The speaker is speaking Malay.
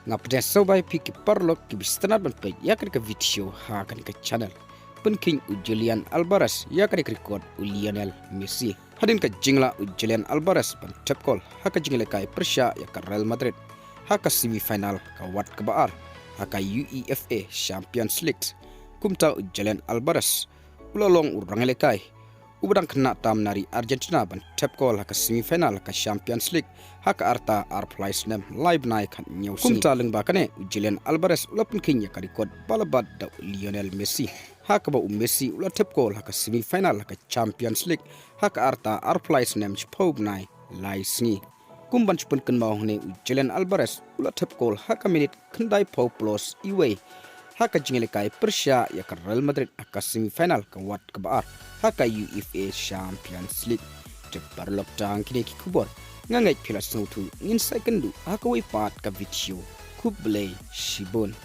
ngapde sobai piki parlok ki bistanat ban pe yakan ka video ha kan ka channel pynkhein Julian Alvarez yakan ka record Lionel Messi hadin ka jingla Julian Alvarez ban tap call haka jingle kai Persha ya ka Real Madrid haka semi final ka wat ka baar haka UEFA Champions League kumta Julian Alvarez ulalong urangele kai ubadang kena tam nari Argentina ban tap call haka semi final ka Champions League haka arta arplais nem live nai kan nyau kumta leng bakane Julian Alvarez ulapun kinya ka record balabat da Lionel Messi haka ba Messi ula tap call haka semi final haka Champions League haka arta arplais nem chpob nai lai sni kumban chpun kan mau ne Julian Alvarez ula tap call haka minute kandai pau plus iwe haka jingele kai Persha ya ka Real Madrid haka semi final ka wat ka baar haka UEFA Champions League te parlok tang kini ki kubor ngangai pila sautu ngin second haka wi pat ka video kublay shibon